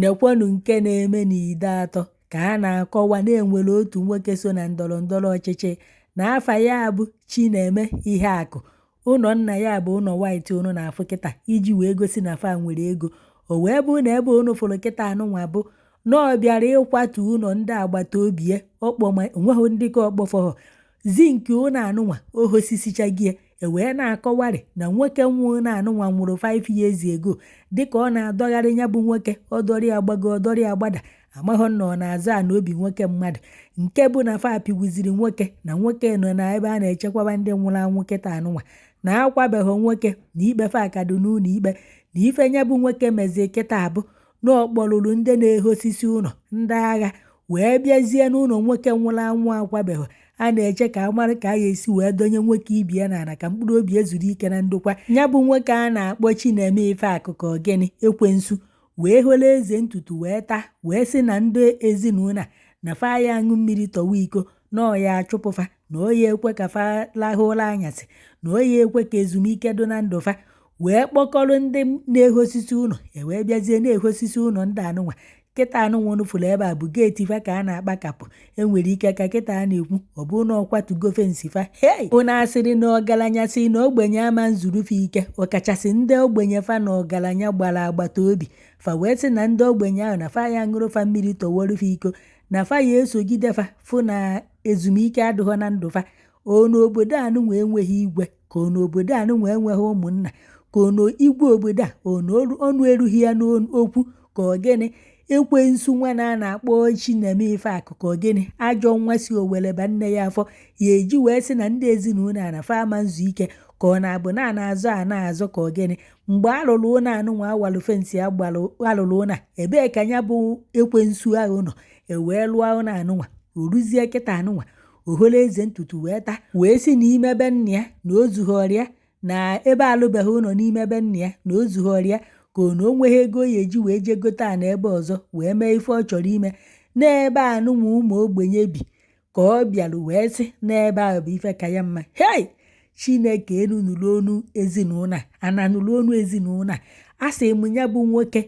nekwanụ nke na-eme n'Ideatọ ka a na-akọwa na-enwere otu nwoke so na ndọrọ ndọrọ ọchịchị na afa ya bụ Chineme Iheakụ. Ụlọ nna ya bụ ụlọ white unu na-afụ kịta iji wee gosi na fa nwere ego. O wee bụ na ebe unu fụrụ kịta anụnwa bụ na ọ bịara ịkwatu ụlọ ndị agbata obi ya ọkpọma onweghị ndị ka ọkpọfọghọ zinki ụlọ anụnwa ohosisichagie wee na-akọwarị na nwoke nwa ụlọ anụnwa nwụrụ 5 years ago dịka ọ na-adọgharị ya bụ nwoke ọdọrị agbago ọdọrị agbada amaghọ na ọ na-azụ ana obi nwoke mmadụ nke bụ na fa apịwuziri nwoke na nwoke nọ na ebe a na-echekwaba ndị nwụrụ anwụ kịta anụnwa na akwabeghị nwoke na ikpe fa akado n'ụlọ ikpe na ife nya bụ nwoke mezie kịta abụ na ọkpọrụrụ ndị na-ehosisi ụlọ ndị agha wee bịazie n'ụlọ nwoke nwụrụ anwụ akwabeghị a na-eche ka amara ka a ga-esi wee donye nwoke ibie n'ala ka mkpụrụ obi ezuru ike na ndokwa ya bụ nwoke a na-akpọ Chineme Iheakụ ka ogene ekwensu wee hụla eze ntutu wee taa wee sị na ndị ezinụlọ na fa ya aṅụ mmiri tọwa iko na ọya achụpụfa na oya ekwe ka fa lahụ ụra anyasị na oya ekwe ka ezumike dị na ndụfa wee kpọkọrọ ndị na-ehosisi ụlọ wee bịazie na-ehosisi ụlọ ndị anụnwa kịta anụnwa nufụrụ ebe a bụ geeti fa ka a na-akpakapụ enwere ike ka kịta a na-ekwu ọ bụ na ọkwatugo fensi fa ụna asịrị na ọgaranya si na ogbenye ama nzurufe ike ọkachasị ndị ogbenye fa na ọgaranya gbara agbata obi fa wee sị na ndị ogbenye ahụ na fa ya ṅụrụ fa mmiri tọwọrụfa iko na fa ya esogide fa fụ na ezumike adịghọ na ndụ fa ono obodo anụnwa enweghị igwe ka ono obodo anụnwa enweghị ụmụnna ka ono igwe obodo a ono ọnụ erughị ya n'okwu ka ogene ekwensu nwa na a na-akpọ Chineme Iheakụ ka ogene ajọ nwa si Owere ba nne ya afọ ya eji wee sị na ndị ezinụlọ a na fa ama nzu ike ka ọ na-abụ na na-azọ a na-azọ ka ogene mgbe alụrụ ụlọ anụnwa awalụ fensị alụrụ ụlọ ebee ka ya bụ ekwensu ahụ nọ ewee lụọ ụlọ anụnwa oruzie kịta anụnwa ohola eze ntutu wee taa wee si n'ime be nna ya na o zughọrịa na ebe alụbeghị ụlọ n'ime be nna ya na o zughọrịa ka ọ na o nweghị ego ya eji wee jee gote a na ebe ọzọ wee mee ife ọ chọrọ ime n'ebe anụnwa ụmụ ogbenye bi ka ọ bịarụ wee sị n'ebe ahụ bụ ife ka ya mma Chineke enunụrụ onu ezinụlọ a ananụrụ onu ezinụlọ a sị m ya bụ nwoke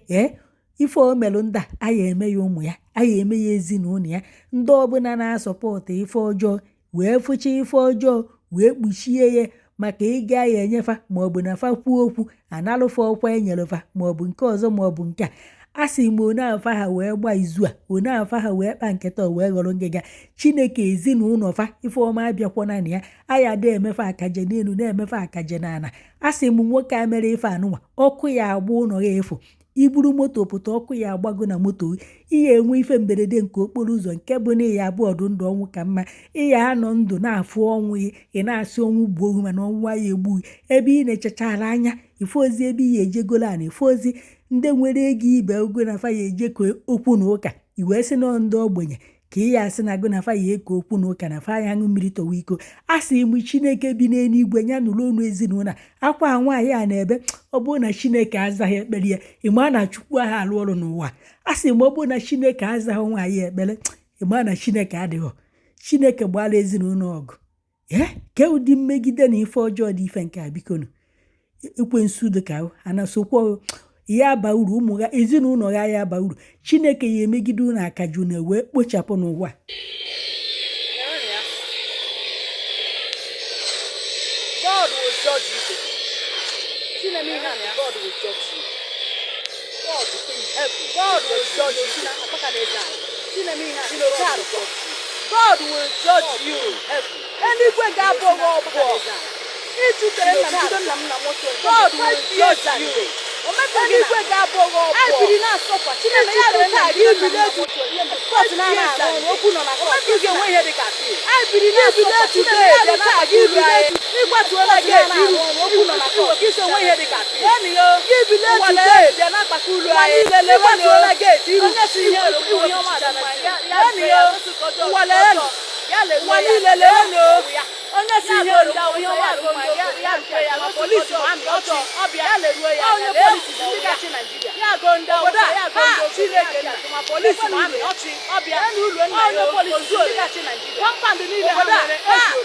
ife o melụ nda aya eme ya ụmụ ya aya eme ya ezinụlọ ya ndị ọbụla na-asọpọtụ ife ọjọọ wee fụcha ife ọjọọ wee kpuchie ya maka ịga ya enyefa maọbụ na fa kwuo okwu analụfa ọkwa enyerefa maọbụ nke ọzọ maọbụ nke a sị m one afa ha wee gba izu a one afa ha wee kpa nketa wee ghọrọ ngịga Chineke ezinụlọ fa ife ọma abịakwana na ya aya da emefe akaje n'elu na-emefe akaje n'ala a sị m nwoke a mere ife anụnwa ọkụ ya agba ụlọ ya efu iburu moto pụta ọkụ ya agbago na moto ihe enwe ife mberede nke okporo ụzọ nke bụ na ya abụ ọdụ ndụ ọnwụ ka mma ịya anọ ndụ na-afụ ọnwụ ị na-asị ọnwụ gbuo ohu mana ọnwụ ya egbughị ebe ị na-echechara anya ife ozi ebe ị ya ejegolo a na ife ozi ndị nwere ego ibe ogo na fa ya ejekọ okwu na ụka iwee sị na ndị ogbenye ka ị ya asị na agụ na fa ya eko okwu na ụka na fa ya aṅụ mmiri tọwa iko a sị m Chineke bi n'eluigwe ya nụrụ onu ezinụlọ akwa nwaanyị a na-ebe ọ bụrụ na Chineke azaghị ekpere ya ịma na Chukwu ahụ alụ ọrụ n'ụwa a sị m ọ bụrụ na Chineke azaghị nwaanyị ekpere ịma na Chineke adịghị Chineke gbara ezinụlọ ọgụ ke ụdị mmegide na ife ọjọọ dị ife nke a bikonu ekwensu dị ka anasokwa ya aba uru ụmụ ya ezinụlọ ya ya aba uru Chineke ya emegide unu akaju na wee kpochapụ n'ụwa God will judge you. Chineme Iheakụ, God will judge you. God in heaven, God will judge you. Chineme Iheakụ, God will judge you in heaven. Eluigwe ga-abụ ụgwọ ọbụla ichutere nna m na nwoke God will judge you. Eluigwe ga-abụ ụgwọ ọbụla ebiri na-asọkwa Chineme Iheakụ kọtụ na-arụ okwu nọ na kọtụ ga-enwe ihe dị ka ebiri na-asọkwa Chineme Iheakụ na-aga iru anyị ịkwatuola geeti iru okwu nọ na kọtụ isi enwe ihe dị ka ịkwatuola geeti iru onye si ihe olu ya polisi ọchọ ọbịa ya leruo ya onye polisi ndị gachi Naịjirịa ya go ndị obodo a Chineke ma polisi ma amị ọchị ọbịa n'ụlọ nna ya polisi ndị gachi Naịjirịa kọmpandị niile ha mere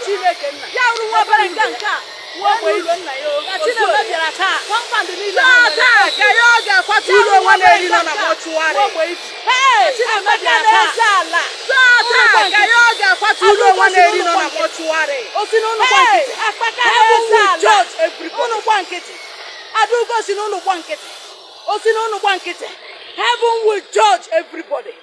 Chineke nna ya rụwa obere nga nke a Nwogbe ụlọ nna ya o. Ka Chineke bịara taa. Kọmpand niile taa ka ya ọ ga-akwatu ụlọ nwa na-eri nọ na mọchụwarị. Nwogbe ibu. Chineke bịara taa. Taa ka ya ọ ga-akwatu ụlọ nwa na-eri nọ na mọchụwarị. O si n'ụlọ kwa nkịtị. Heaven will judge everybody. Ụlọ kwa nkịtị. Adaugo si n'ụlọ kwa nkịtị. O si n'ụlọ kwa nkịtị. Heaven will judge everybody.